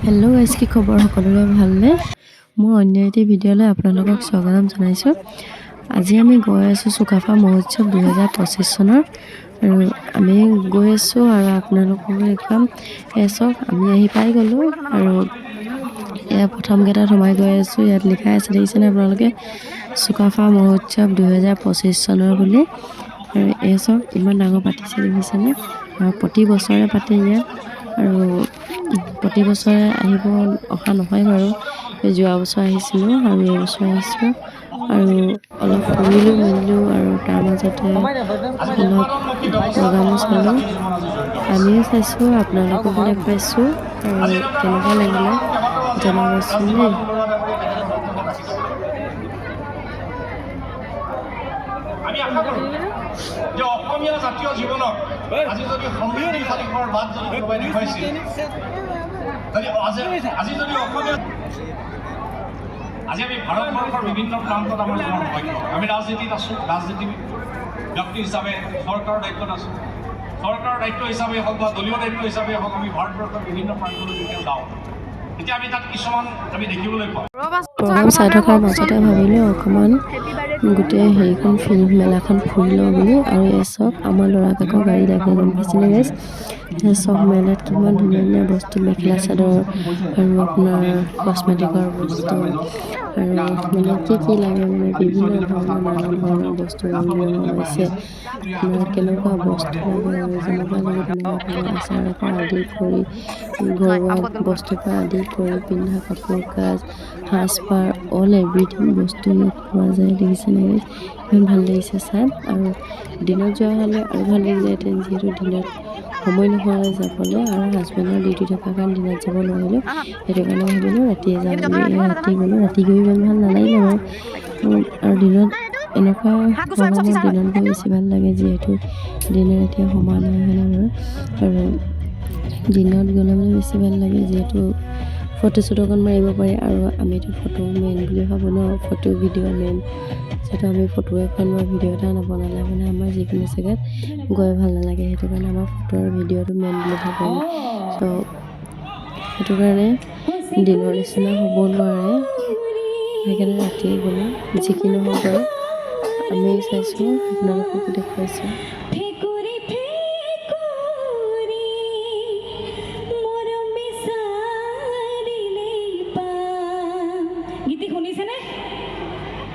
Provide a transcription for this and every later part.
Hello' guys, কি খবৰ? সকলোৰে ভালনে? মোৰ অন্য এটি ভিডিঅ'লৈ আপোনালোকক স্বাগতম জনাইছোঁ। আজি আমি গৈ আছোঁ চুকাফা মহোৎসৱ 2025 চনৰ, আৰু আমি গৈ আছোঁ আৰু আপোনালোকক দেখুৱাম। চাওক, আমি আহি পাই গ'লোঁ আৰু এয়া প্ৰথম গেটত সোমাই গৈ আছোঁ। ইয়াত লিখা আছে, দেখিছেনে আপোনালোকে, চুকাফা মহোৎসৱ 2025 চনৰ বুলি। আৰু এই চাওক, ইমান ডাঙৰ পাতিছে, দেখিছেনে? আৰু প্ৰতি বছৰে পাতে ইয়াত, আৰু প্ৰতি বছৰে অহা নহয় বাৰু। যোৱা বছৰ আহিছিলোঁ আৰু এইবছৰ আহিছোঁ, আৰু অলপ ফুৰিলোঁ মেলিলোঁ, আৰু তাৰ মাজতে অলপ প্ৰগ্ৰামো চালোঁ। আমিও চাইছোঁ, আপোনালোককো দেখুৱাইছোঁ, আৰু কেনেকুৱা লাগিলে জনাবচোন দেই। আমি আশা কৰোঁ যে অসমীয়া জাতীয় জীৱনক আজি যদি সমৃদ্ধিশালী কৰাৰ বাট যদি কোনোবাই দেখুৱাইছিল, আজি আমি ভাৰতবৰ্ষৰ বিভিন্ন প্ৰান্তত আমাৰ জীৱন ভাগ্য। আমি ৰাজনীতিত আছোঁ, ৰাজনীতি ব্যক্তি হিচাপে চৰকাৰৰ দায়িত্বত আছোঁ। চৰকাৰৰ দায়িত্ব হিচাপে হওক বা দলীয় দায়িত্ব হিচাপে হওক, আমি ভাৰতবৰ্ষৰ বিভিন্ন প্ৰান্তলৈ যেতিয়া যাওঁ, তেতিয়া আমি তাত কিছুমান আমি দেখিবলৈ পাওঁ। প্ৰগ্ৰাম চাই থকাৰ মাজতে ভাবিলোঁ অকণমান গোটেই হেৰিখন ফিল্ম মেলাখন ফুৰি লওঁ বুলি। আৰু এই চব আমাৰ ল'ৰাক আকৌ গাড়ী লাগে, গম পাইছেনে গাইজ? সেই চব মেলাত কিমান ধুনীয়া ধুনীয়া বস্তু, মেখেলা চাদৰ আৰু আপোনাৰ কচমেটিকৰ বস্তু, আৰু মানে কি লাগে, মানে বিভিন্ন ধৰণৰ নানা ধৰণৰ বস্তু ৰং বিৰঙৰ ওলাইছে। আপোনাৰ কেনেকুৱা বস্তু লাগে, আৰু যেনেকুৱা লাগে তেনেকুৱা পাব। আচাৰৰ পৰা আদি কৰি, ঘৰুৱা বস্তুৰ পৰা আদি কৰি, পিন্ধা কাপোৰ কাজ, সাজপাৰ, অল এভৰিথিং বস্তু ইয়াত পোৱা যায়, দেখিছেনে গাইজ? ইমান ভাল লাগিছে চাই। আৰু দিনত যোৱা হ'লে আৰু ভাল লাগিলেহেঁতেন, যিহেতু দিনত সময় নহ'লে যাবলৈ, আৰু হাজবেণ্ডৰ ডিউটি থকাৰ কাৰণে দিনত যাব নোৱাৰিলোঁ। সেইটো কাৰণে ভাবিলোঁ ৰাতিয়ে যাম বুলি। ৰাতি গ'লোঁ, ৰাতি গৈ ইমান ভাল নালাগিলে বাৰু। আৰু দিনত এনেকুৱা প্ৰগ্ৰামত দিনত গৈ বেছি ভাল লাগে, যিহেতু দিনে ৰাতিয়ে সমান হয়নে বাৰু। আৰু দিনত গ'লে মানে বেছি ভাল লাগে, যিহেতু ফটোশ্বুট অকণ মাৰিব পাৰি। আৰু আমিতো ফটো মেইন বুলি ভাবোঁ ন, ফটো ভিডিঅ' মেইন। যিহেতু আমি ফটো এখন বা ভিডিঅ' এটা নবনালে মানে আমাৰ যিকোনো জেগাত গৈ ভাল নালাগে। সেইটো কাৰণে আমাৰ ফটো আৰু ভিডিঅ'টো মেইন বুলি ভাবোঁ। চ' সেইটো কাৰণে দিনৰ নিচিনা হ'ব নোৱাৰে, সেইকাৰণে ৰাতিয়ে গ'লোঁ। যি কি নহওক বাৰু, আমি চাইছোঁ, আপোনালোককো দেখুৱাইছোঁ।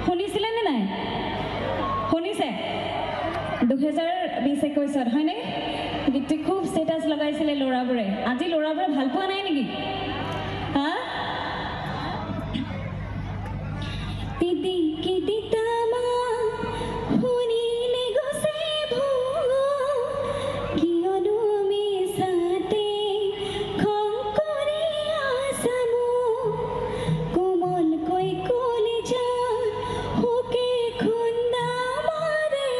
শুনিছিলে নে নাই? শুনিছে? 2020-21 হয়নে? গীতটি খুব ষ্টেটাছ লগাইছিলে ল'ৰাবোৰে। আজি ল'ৰাবোৰে ভাল পোৱা নাই নেকি? হা? দিদি কি দিতামা শুনিলে গছে ভঙ, কিয়নো মিছাতে খং কৰি আছামো, কোমলকৈ কলিজা হুকে খুন্দা মাৰে,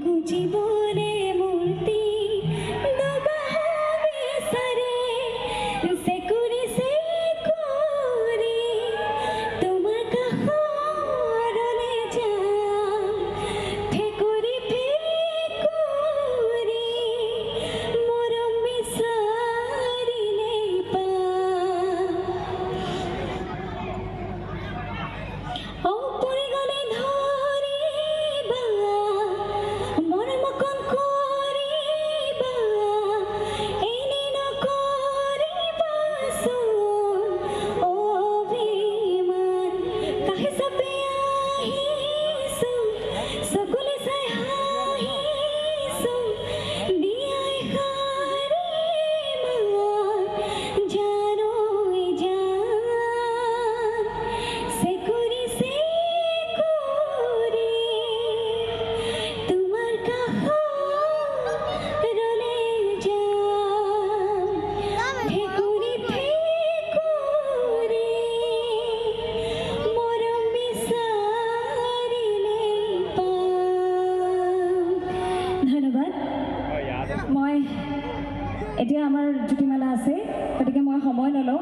গুজিবলে মূৰ্তি দবা বিচাৰে, চেকুৰি চেকুৰি তোমাৰ কাষৰলে যাম, ঠেকুৰি ফেকুৰি মৰম বিচাৰিলেই পাম। পৰি গ'লে ধৰিবা, মৰম অকণ কৰিবা, এনে নকৰিবাচোন অভিমান। কাহে চাপে আহিছোঁ, চকুলে চাই হাঁহিছোঁ, দিয়াই সাৰি মান জানৈ জান, চেকুৰি চেকুৰি তোমাৰ কাষৰলে যাম, ঠেকুৰি ফেকুৰি মৰম বিচাৰিলেই পাম। ধন্যবাদ। মই এতিয়া আমাৰ জ্যোতিমালা আছে, গতিকে মই সময় নলওঁ।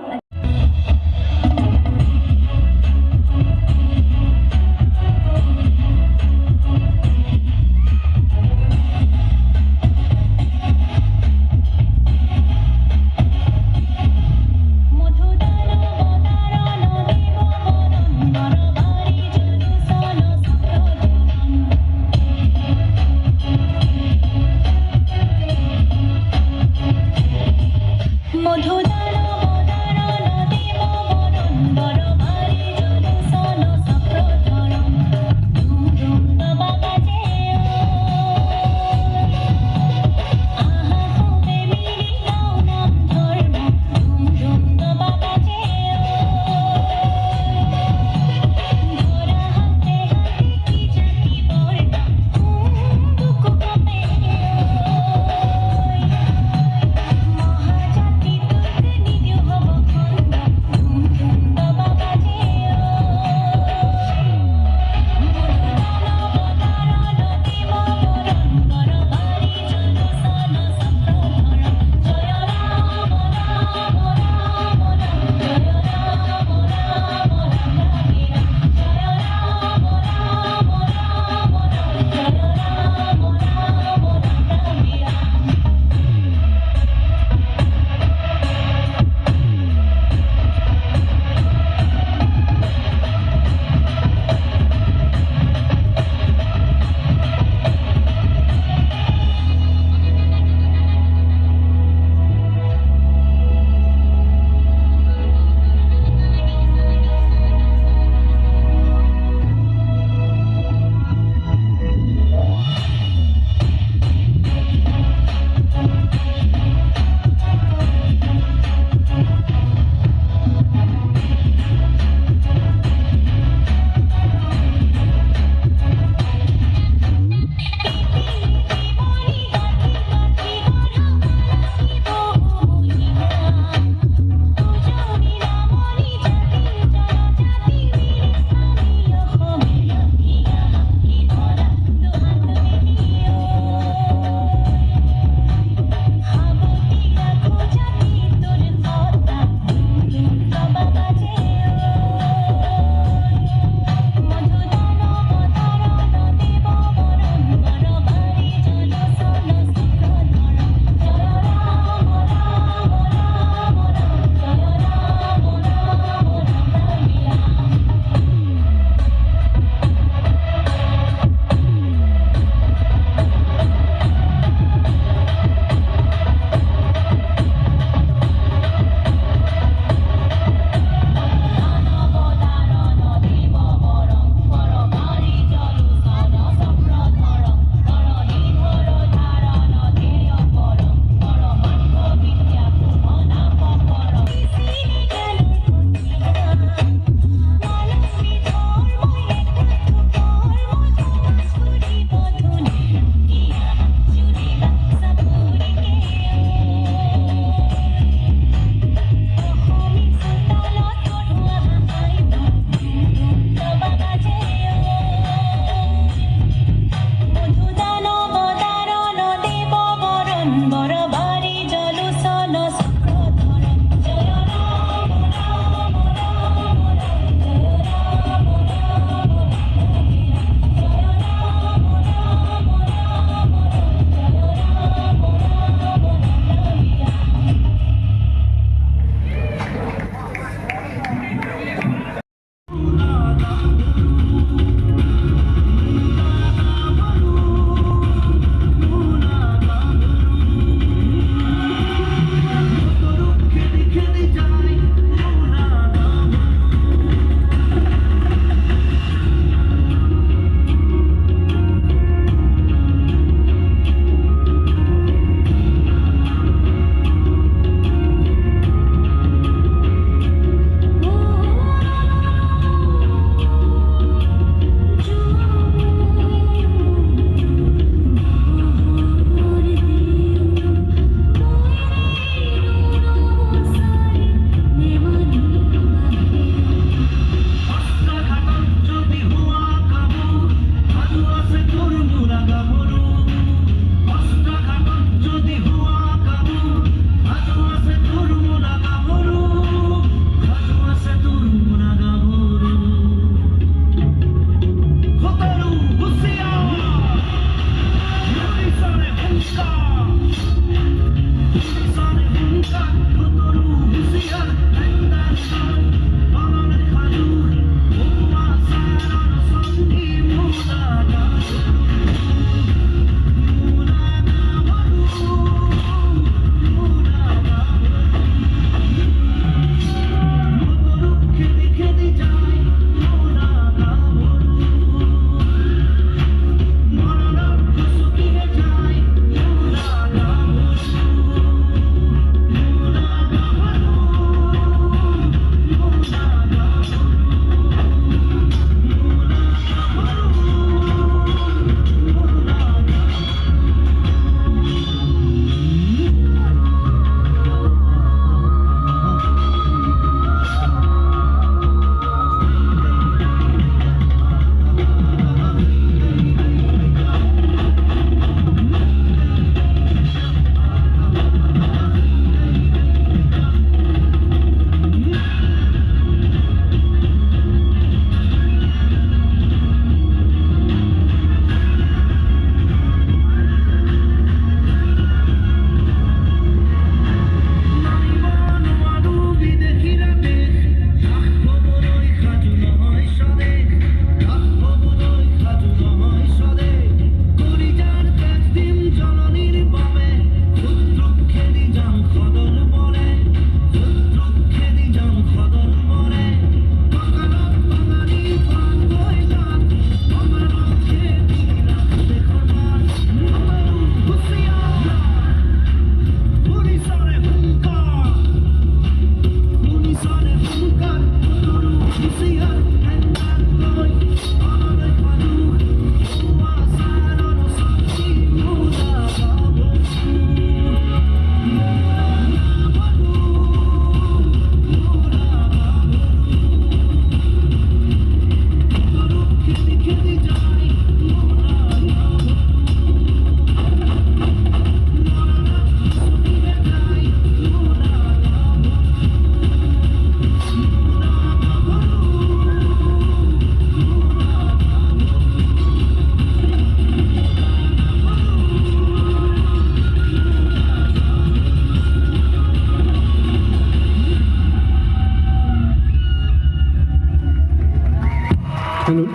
হেল্ল'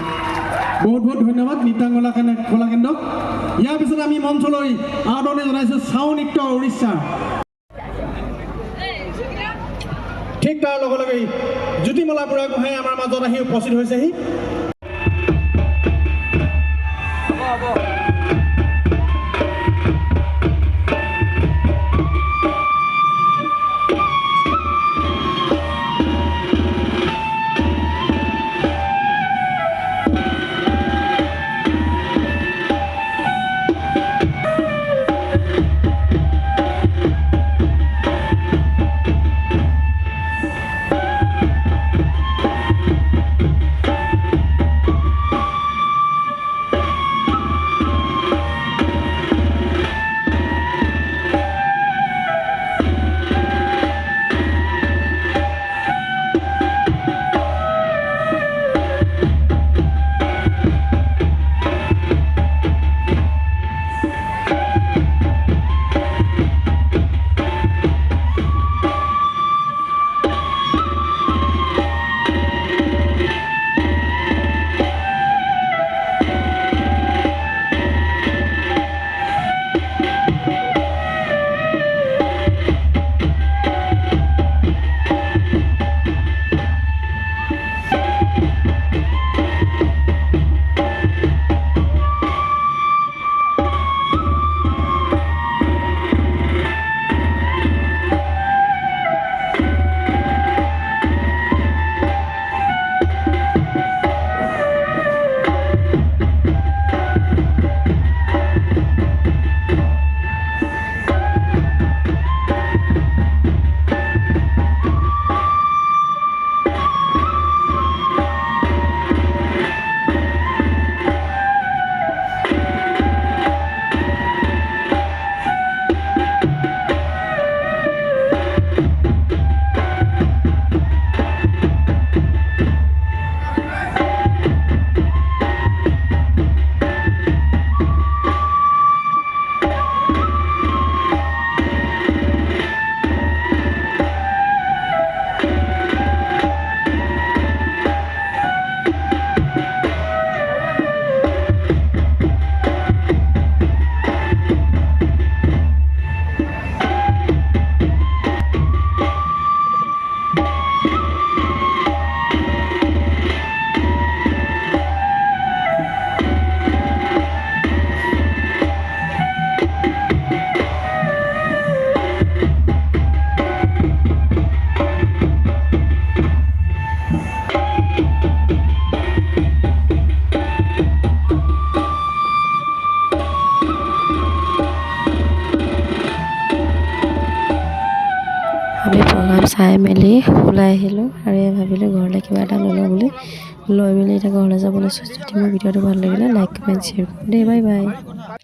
বহুত বহুত ধন্যবাদ নৃত্যাংগনা কলাকেন্দ্ৰক। ইয়াৰ পিছত আমি মঞ্চলৈ আদৰণি জনাইছোঁ চাও নৃত্য উৰিষ্যা। ঠিক তাৰ লগে লগেই জ্যোতিমালা বুঢ়াগোহাঁই আমাৰ মাজত আহি উপস্থিত হৈছেহি। আমি প্ৰগ্ৰাম চাই মেলি ওলাই আহিলোঁ আৰু ভাবিলোঁ ঘৰলৈ কিবা এটা ল'লোঁ বুলি লৈ মেলি এতিয়া ঘৰলৈ যাব লৈছোঁ। যদি মোৰ ভিডিঅ'টো ভাল লাগিলে লাইক কমেণ্ট শ্বেয়াৰ কৰিব দেই। Bye bye.